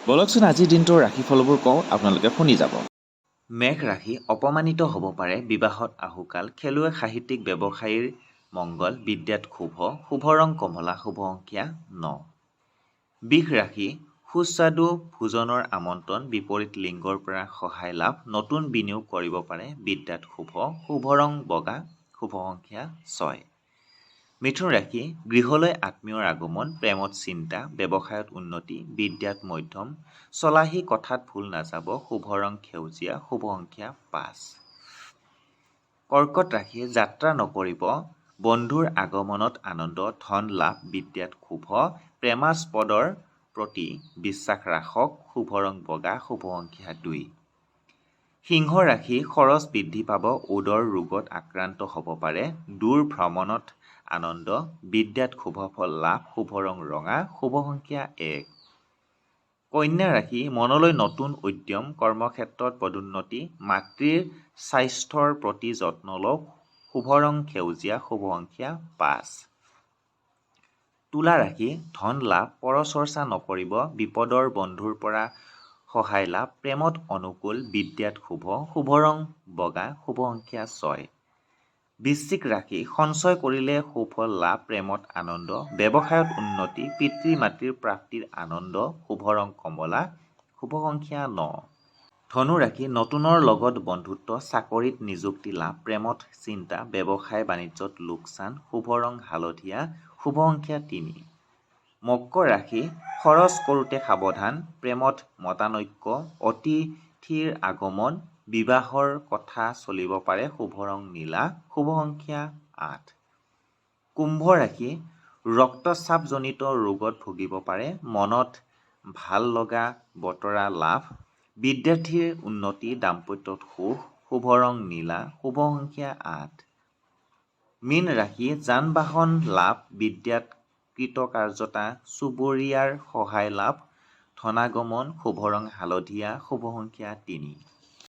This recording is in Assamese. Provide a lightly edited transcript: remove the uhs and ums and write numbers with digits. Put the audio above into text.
বলকচোন আজিৰ দিনটোৰ ৰাশিফলবোৰ কওঁ, আপোনালোকে শুনি যাব। মেঘ ৰাশি অপমানিত হ'ব পাৰে বিবাহত আহুকাল, খেলুৱৈ সাহিত্যিক ব্যৱসায়ীৰ মংগল, বিদ্যাত শুভ, শুভ ৰং কমলা, শুভ সংখ্যা 9। বৃষ ৰাশি সুস্বাদু ভোজনৰ আমন্ত্ৰণ, বিপৰীত লিংগৰ পৰা সহায় লাভ, নতুন বিনিয়োগ কৰিব পাৰে, বিদ্যাত শুভ, শুভ ৰং বগা, শুভ সংখ্যা 6। মিথুন ৰাশি গৃহলৈ আত্মীয়ৰ আগমন, প্ৰেমত চিন্তা, ব্যৱসায়ত উন্নতি, বিদ্যাত মধ্যম, চলাহী কথাত ভুল নাযাব, শুভ ৰং সেউজীয়া, শুভ সংখ্যা 5। কৰ্কট ৰাশি যাত্ৰা নকৰিব, বন্ধুৰ আগমনত আনন্দ, ধন লাভ, বিদ্যাত শুভ, প্ৰেমাস্পদৰ প্ৰতি বিশ্বাস ৰাখক, শুভ ৰং বগা, শুভ সংখ্যা 2। সিংহ ৰাশি খৰচ বৃদ্ধি পাব, উদৰ ৰোগত আক্ৰান্ত হ'ব পাৰে, দূৰ ভ্ৰমণত আনন্দ, বিদ্যাত শুভ ফল লাভ, শুভ ৰং ৰঙা, শুভ সংখ্যা 1। কন্যা ৰাশি মনলৈ নতুন উদ্যম, কৰ্মক্ষেত্ৰত পদোন্নতি, মাতৃৰ স্বাস্থ্যৰ প্ৰতি যত্ন লওক, শুভ ৰং সেউজীয়া, শুভ সংখ্যা 5। তুলা ৰাশি ধন লাভ, পৰচৰ্চা নকৰিব, বিপদৰ বন্ধুৰ পৰা সহায় লাভ, প্ৰেমত অনুকূল, বিদ্যাত শুভ, শুভ ৰং বগা, শুভ সংখ্যা 6। বৃশ্চিক ৰাশি সঞ্চয় কৰিলে সুফল লাভ, প্ৰেমত আনন্দ, ব্যৱসায়ত উন্নতি, পিতৃ মাতৃৰ প্ৰাপ্তিৰ আনন্দ, শুভ ৰং কমলা, শুভ সংখ্যা 9। ধনু ৰাশি নতুনৰ লগত বন্ধুত্ব, চাকৰিত নিযুক্তি লাভ, প্ৰেমত চিন্তা, ব্যৱসায় বাণিজ্যত লোকচান, শুভ ৰং হালধীয়া, শুভ সংখ্যা 3। মকৰ ৰাশি খৰচ কৰোঁতে সাৱধান, প্ৰেমত মতানৈক্য, অতিথিৰ আগমন, বিবাহৰ কথা চলিব পাৰে, শুভ ৰং নীলা, শুভ সংখ্যা 8। কুম্ভ ৰাশি ৰক্তচাপজনিত ৰোগত ভুগিব পাৰে, মনত ভাল লগা বতৰা লাভ, বিদ্যাৰ্থীৰ উন্নতি, দাম্পত্যত সুখ, শুভ ৰং নীলা, শুভ সংখ্যা 8। মীন ৰাশি যান বাহন লাভ, বিদ্যাত কৃতকাৰ্যতা, চুবুৰীয়াৰ সহায় লাভ, ধনাগমন, শুভ ৰং হালধীয়া, শুভ সংখ্যা 3।